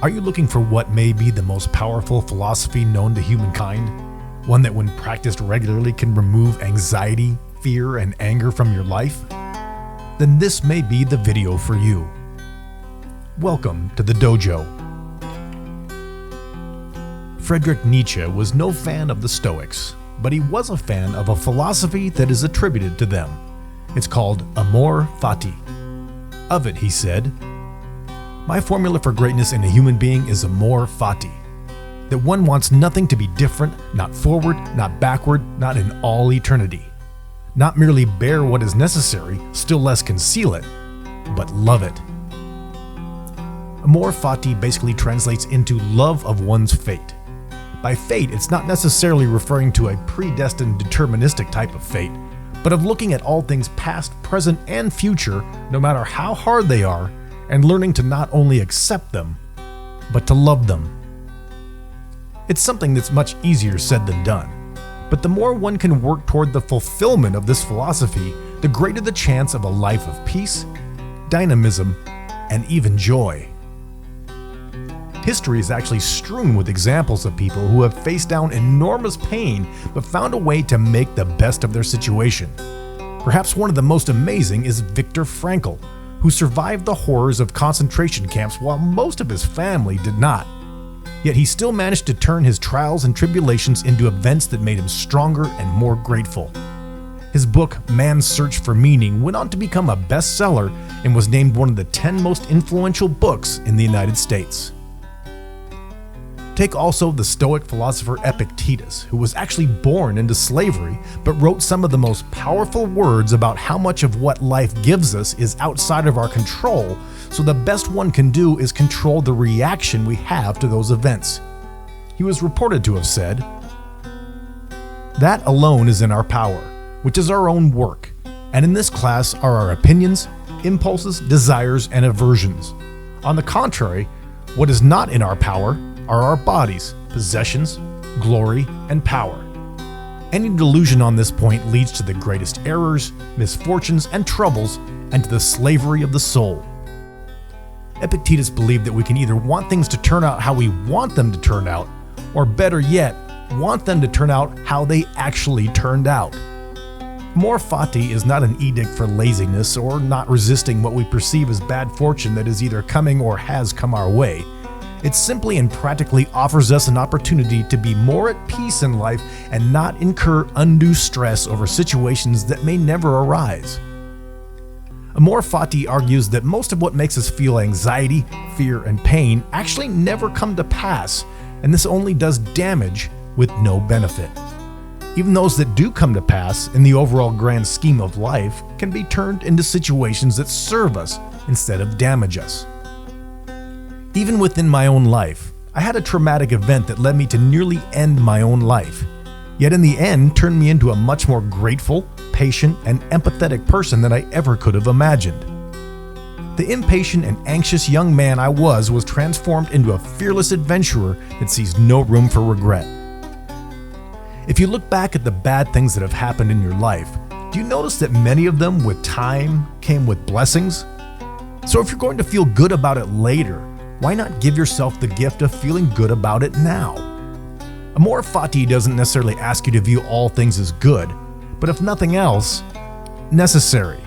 Are you looking for what may be the most powerful philosophy known to humankind? One that when practiced regularly can remove anxiety, fear, and anger from your life? Then this may be the video for you. Welcome to the dojo. Friedrich Nietzsche was no fan of the Stoics, but he was a fan of a philosophy that is attributed to them. It's called Amor, Fati. Of it, he said, "My formula for greatness in a human being is Amor, Fati. That one wants nothing to be different, not forward, not backward, not in all eternity. Not merely bear what is necessary, still less conceal it, but love it." Amor Fati basically translates into love of one's fate. By fate, it's not necessarily referring to a predestined deterministic type of fate, but of looking at all things past, present, and future, no matter how hard they are, and learning to not only accept them, but to love them. It's something that's much easier said than done, but the more one can work toward the fulfillment of this philosophy, the greater the chance of a life of peace, dynamism, and even joy. History is actually strewn with examples of people who have faced down enormous pain but found a way to make the best of their situation. Perhaps one of the most amazing is Viktor Frankl, who survived the horrors of concentration camps while most of his family did not. Yet he still managed to turn his trials and tribulations into events that made him stronger and more grateful. His book, Man's Search for Meaning, went on to become a bestseller and was named one of the 10 most influential books in the United States. Take also the Stoic philosopher Epictetus, who was actually born into slavery, but wrote some of the most powerful words about how much of what life gives us is outside of our control, so the best one can do is control the reaction we have to those events. He was reported to have said, "That alone is in our power, which is our own work, and in this class are our opinions, impulses, desires, and aversions. On the contrary, what is not in our power are our bodies, possessions, glory, and power. Any delusion on this point leads to the greatest errors, misfortunes, and troubles, and to the slavery of the soul." Epictetus believed that we can either want things to turn out how we want them to turn out, or better yet, want them to turn out how they actually turned out. Amor Fati is not an edict for laziness or not resisting what we perceive as bad fortune that is either coming or has come our way. It simply and practically offers us an opportunity to be more at peace in life and not incur undue stress over situations that may never arise. Amor Fati argues that most of what makes us feel anxiety, fear, and pain actually never come to pass, and this only does damage with no benefit. Even those that do come to pass in the overall grand scheme of life can be turned into situations that serve us instead of damage us. Even within my own life, I had a traumatic event that led me to nearly end my own life, yet in the end turned me into a much more grateful, patient, and empathetic person than I ever could have imagined. The impatient and anxious young man I was transformed into a fearless adventurer that sees no room for regret. If you look back at the bad things that have happened in your life, do you notice that many of them with time came with blessings? So if you're going to feel good about it later, why not give yourself the gift of feeling good about it now? Amor Fati doesn't necessarily ask you to view all things as good, but if nothing else, necessary.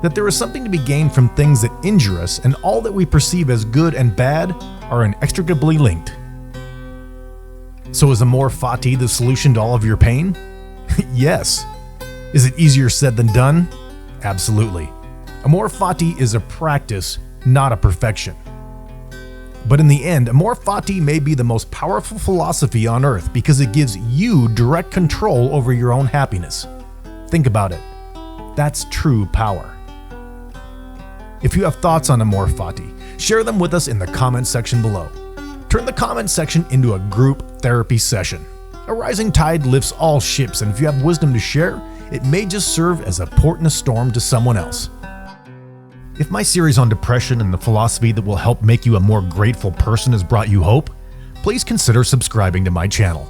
That there is something to be gained from things that injure us, and all that we perceive as good and bad are inextricably linked. So is Amor Fati the solution to all of your pain? Yes. Is it easier said than done? Absolutely. Amor Fati is a practice, not a perfection. But in the end, Amor Fati may be the most powerful philosophy on earth because it gives you direct control over your own happiness. Think about it. That's true power. If you have thoughts on Amor Fati, share them with us in the comment section below. Turn the comment section into a group therapy session. A rising tide lifts all ships, and if you have wisdom to share, it may just serve as a port in a storm to someone else. If my series on depression and the philosophy that will help make you a more grateful person has brought you hope, please consider subscribing to my channel.